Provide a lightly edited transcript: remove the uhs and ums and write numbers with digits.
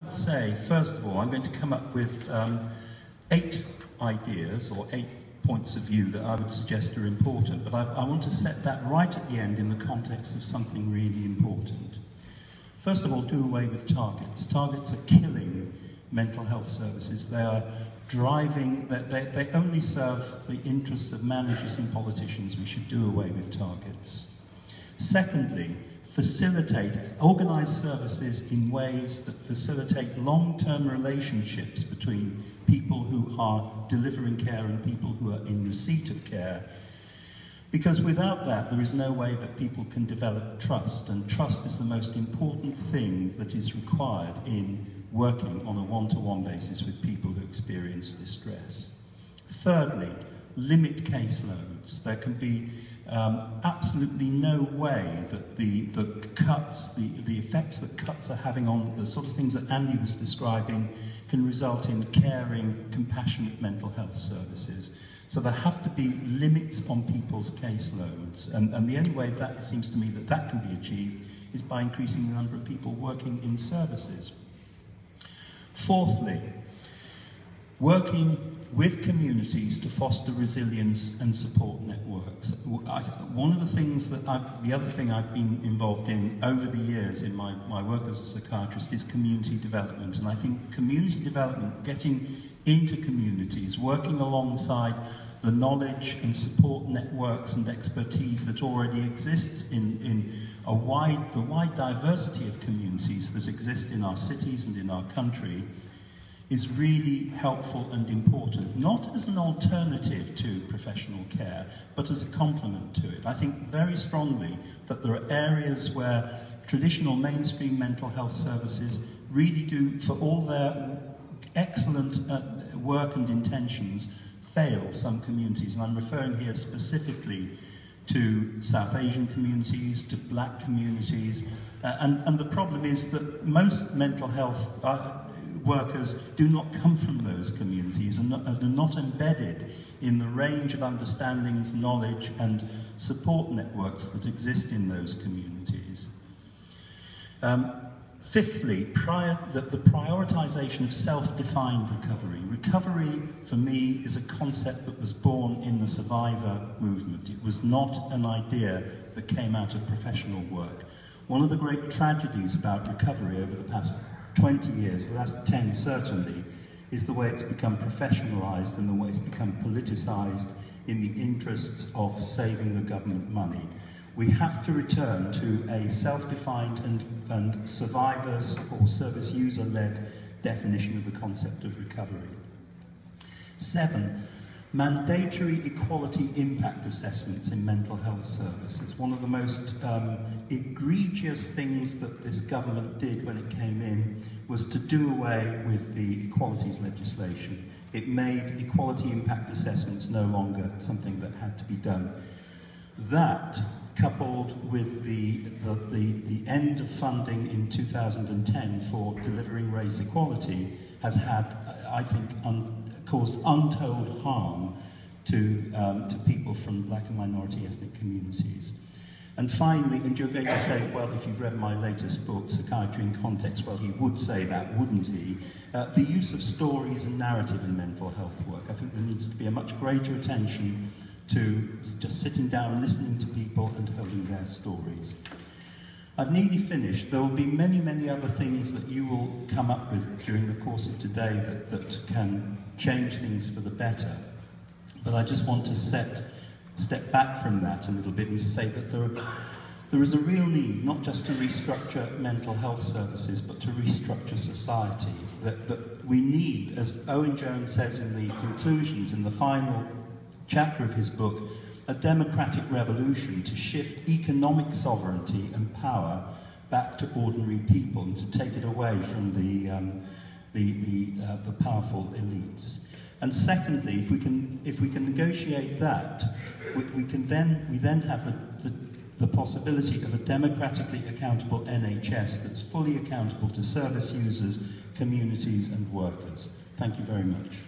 Say, first of all, I'm going to come up with 8 ideas or 8 points of view that I would suggest are important, but I want to set that right at the end in the context of something really important. First of all, do away with targets. Targets are killing mental health services. They are driving, they only serve the interests of managers and politicians. We should do away with targets. Secondly, organise services in ways that facilitate long-term relationships between people who are delivering care and people who are in receipt of care. Because without that, there is no way that people can develop trust, and trust is the most important thing that is required in working on a one-to-one basis with people who experience distress. Thirdly, limit caseloads. There can be absolutely no way that the effects that cuts are having on the sort of things that Andy was describing can result in caring, compassionate mental health services. So there have to be limits on people's caseloads, and the only way that it seems to me that can be achieved is by increasing the number of people working in services. Fourthly, working with communities to foster resilience and support networks. One of the things that the other thing I've been involved in over the years in my work as a psychiatrist is community development. And I think community development, getting into communities, working alongside the knowledge and support networks and expertise that already exists in the wide diversity of communities that exist in our cities and in our country, is really helpful and important, not as an alternative to professional care, but as a complement to it. I think very strongly that there are areas where traditional mainstream mental health services really do, for all their excellent work and intentions, fail some communities. And I'm referring here specifically to South Asian communities, to black communities, and the problem is that most mental health workers do not come from those communities and are not embedded in the range of understandings, knowledge and support networks that exist in those communities. Fifthly, the prioritization of self-defined recovery. Recovery, for me, is a concept that was born in the survivor movement. It was not an idea that came out of professional work. One of the great tragedies about recovery over the past 20 years, the last 10 certainly, is the way it's become professionalized and the way it's become politicized in the interests of saving the government money. We have to return to a self-defined and survivors or service user-led definition of the concept of recovery. 7, mandatory equality impact assessments in mental health services. One of the most egregious things that this government did when it came in was to do away with the equalities legislation. It made equality impact assessments no longer something that had to be done. That, coupled with the end of funding in 2010 for delivering race equality, has had, I think, caused untold harm to people from black and minority ethnic communities. And finally, and you're going to say, well, if you've read my latest book, Psychiatry in Context, well, he would say that, wouldn't he? The use of stories and narrative in mental health work. I think there needs to be a much greater attention to just sitting down, listening to people and telling their stories. I've nearly finished. There will be many, many other things that you will come up with during the course of today that can change things for the better. But I just want to step back from that a little bit and to say that there is a real need not just to restructure mental health services, but to restructure society. That we need, as Owen Jones says in the conclusions, in the final chapter of his book, a democratic revolution to shift economic sovereignty and power back to ordinary people and to take it away from the powerful elites. And secondly, if we can negotiate that, we then have the possibility of a democratically accountable NHS that's fully accountable to service users, communities and workers. Thank you very much.